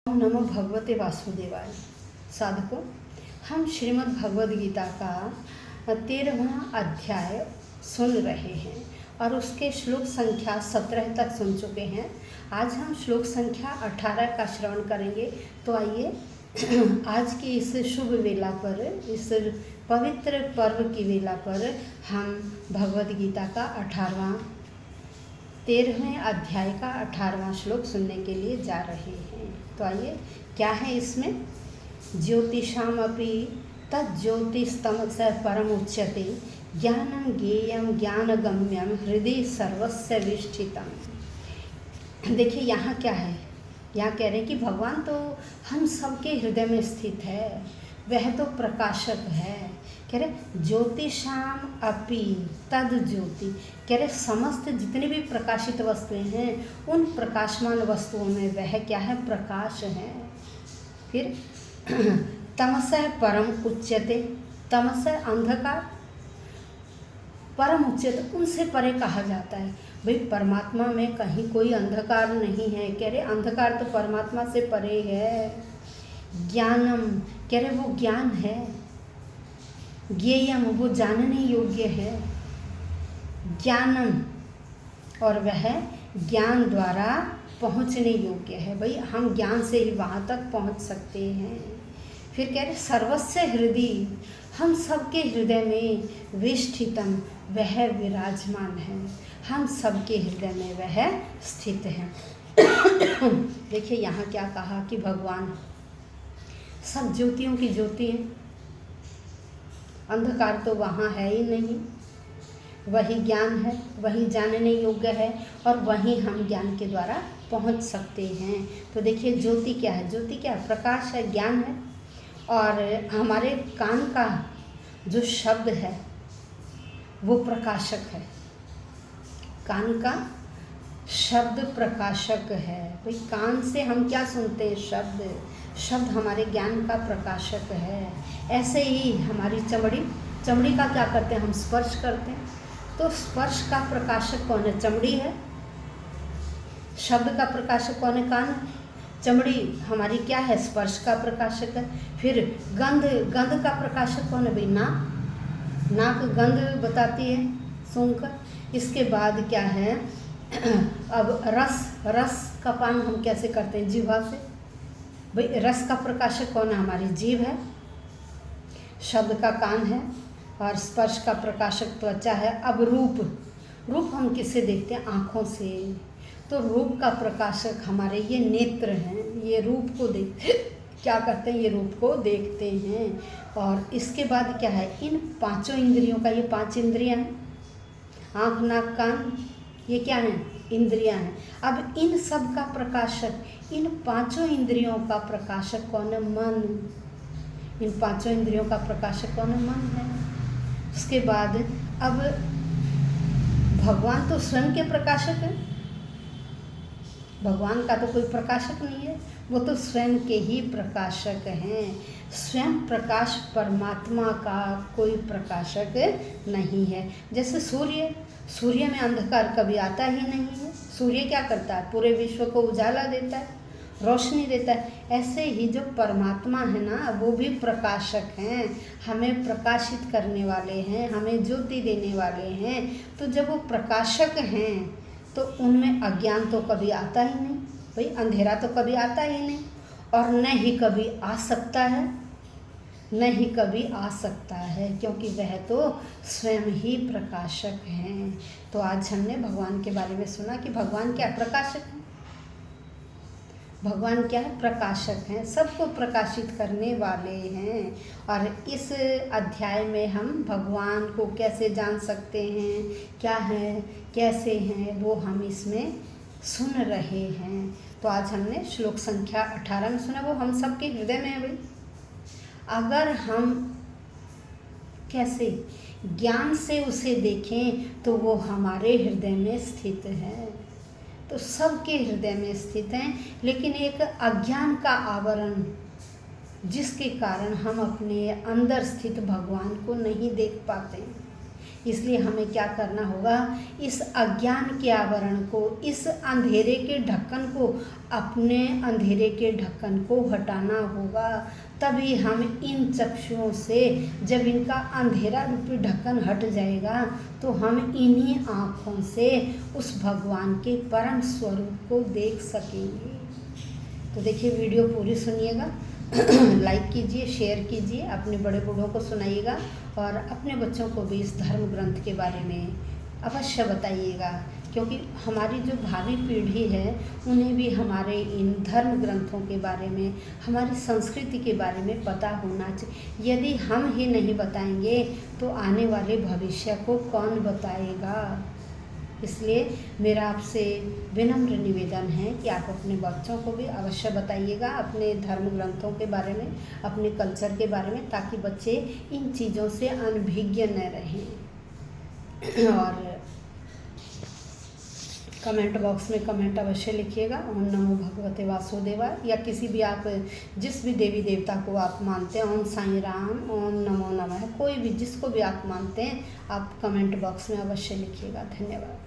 ओम नमो भगवते वासुदेवाय। साधकों, हम श्रीमद् भगवद गीता का 13वां अध्याय सुन रहे हैं और उसके श्लोक संख्या 17 तक सुन चुके हैं। आज हम श्लोक संख्या 18 का श्रवण करेंगे। तो आइए आज की इस शुभ वेला पर, इस पवित्र पर्व की वेला पर हम भगवद गीता का 13वें अध्याय का 18वां श्लोक सुनने के लिए जा रहे हैं। तो आइए, क्या है इसमें? ज्योतिषामपि तज्ज्योतिस्तमसः परमुच्यते ज्ञानं ज्ञेयं ज्ञानगम्यं हृदि सर्वस्य विष्ठितम्। देखिए यहाँ क्या है, यहाँ कह रहे हैं कि भगवान तो हम सबके हृदय में स्थित है, वह तो प्रकाशक है। कह रहे ज्योतिषाम अपि तद ज्योति, कह रहे समस्त जितनी भी प्रकाशित वस्तुएं हैं उन प्रकाशमान वस्तुओं में वह क्या है? प्रकाश है। फिर तमसः परम उच्यते, तमसः अंधकार, परम उच्यते उनसे परे कहा जाता है। भाई परमात्मा में कहीं कोई अंधकार नहीं है। कह रहे अंधकार तो परमात्मा से परे है। ज्ञानम, कह रहे वो ज्ञान है। ज्ञेयम, वो जानने योग्य है। ज्ञानम, और वह ज्ञान द्वारा पहुँचने योग्य है। भाई हम ज्ञान से ही वहाँ तक पहुँच सकते हैं। फिर कह रहे सर्वस्य हृदय, हम सबके हृदय में विष्ठितम, वह विराजमान है। हम सबके हृदय में वह स्थित है। देखिए यहाँ क्या कहा कि भगवान सब ज्योतियों की ज्योति है, अंधकार तो वहाँ है ही नहीं। वही ज्ञान है, वही जानने योग्य है और वही हम ज्ञान के द्वारा पहुँच सकते हैं। तो देखिए ज्योति क्या है? ज्योति क्या है? प्रकाश है, ज्ञान है। और हमारे कान का जो शब्द है वो प्रकाशक है। कान का शब्द प्रकाशक है। भाई कान से हम क्या सुनते हैं? शब्द। शब्द हमारे ज्ञान का प्रकाशक है। ऐसे ही हमारी चमड़ी का क्या करते हैं? हम स्पर्श करते हैं। तो स्पर्श का प्रकाशक कौन है? चमड़ी है। शब्द का प्रकाशक कौन है? कान। चमड़ी हमारी क्या है? स्पर्श का प्रकाशक है। फिर गंध का प्रकाशक कौन है? भाई नाक गंध बताती है सूंघकर। इसके बाद क्या है? अब रस का पान हम कैसे करते हैं? जीवा से। भाई रस का प्रकाशक कौन है? हमारी जीभ है। शब्द का कान है और स्पर्श का प्रकाशक त्वचा है। अब रूप हम किससे देखते हैं? आँखों से। तो रूप का प्रकाशक हमारे ये नेत्र हैं। ये रूप को क्या करते हैं? ये रूप को देखते हैं। और इसके बाद क्या है? इन पांचों इंद्रियों का, ये 5 इंद्रियां हैं, आँख नाक कान, ये क्या है? इंद्रियां हैं। अब इन सब का प्रकाशक, इन 5 इंद्रियों का प्रकाशक कौन है? मन। इन 5 इंद्रियों का प्रकाशक कौन है? मन है। उसके बाद अब भगवान तो स्वयं के प्रकाशक है। भगवान का तो कोई प्रकाशक नहीं है, वो तो स्वयं के ही प्रकाशक हैं। स्वयं प्रकाश परमात्मा का कोई प्रकाशक नहीं है। जैसे सूर्य में अंधकार कभी आता ही नहीं है। सूर्य क्या करता है? पूरे विश्व को उजाला देता है, रोशनी देता है। ऐसे ही जो परमात्मा है ना, वो भी प्रकाशक हैं, हमें प्रकाशित करने वाले हैं, हमें ज्योति देने वाले हैं। तो जब वो प्रकाशक हैं तो उनमें अज्ञान तो कभी आता ही नहीं। भाई अंधेरा तो कभी आता ही नहीं और न ही कभी आ सकता है, न ही कभी आ सकता है, क्योंकि वह तो स्वयं ही प्रकाशक हैं। तो आज हमने भगवान के बारे में सुना कि भगवान क्या प्रकाशक हैं। भगवान क्या है? प्रकाशक हैं, सबको प्रकाशित करने वाले हैं। और इस अध्याय में हम भगवान को कैसे जान सकते हैं, क्या है, कैसे हैं, वो हम इसमें सुन रहे हैं। तो आज हमने श्लोक संख्या 18 में सुना, वो हम सबके हृदय में है। भाई अगर हम कैसे ज्ञान से उसे देखें तो वो हमारे हृदय में स्थित है। तो सबके हृदय में स्थित हैं, लेकिन एक अज्ञान का आवरण, जिसके कारण हम अपने अंदर स्थित भगवान को नहीं देख पाते। इसलिए हमें क्या करना होगा, इस अज्ञान के आवरण को, इस अंधेरे के ढक्कन को, अपने अंधेरे के ढक्कन को हटाना होगा। तभी हम इन चक्षुओं से, जब इनका अंधेरा रूपी ढक्कन हट जाएगा तो हम इन्हीं आँखों से उस भगवान के परम स्वरूप को देख सकेंगे। तो देखिए, वीडियो पूरी सुनिएगा, लाइक कीजिए, शेयर कीजिए, अपने बड़े बूढ़ों को सुनाइएगा और अपने बच्चों को भी इस धर्म ग्रंथ के बारे में अवश्य बताइएगा, क्योंकि हमारी जो भावी पीढ़ी है उन्हें भी हमारे इन धर्म ग्रंथों के बारे में, हमारी संस्कृति के बारे में पता होना चाहिए। यदि हम ही नहीं बताएंगे तो आने वाले भविष्य को कौन बताएगा। इसलिए मेरा आपसे विनम्र निवेदन है कि आप अपने बच्चों को भी अवश्य बताइएगा अपने धर्म ग्रंथों के बारे में, अपने कल्चर के बारे में, ताकि बच्चे इन चीज़ों से अनभिज्ञ न रहें। और कमेंट बॉक्स में कमेंट अवश्य लिखिएगा, ओम नमो भगवते वासुदेवाय, या किसी भी आप जिस भी देवी देवता को आप मानते हैं, ओम साईं राम, ओम नमो नमः, कोई भी जिसको भी आप मानते हैं, आप कमेंट बॉक्स में अवश्य लिखिएगा। धन्यवाद।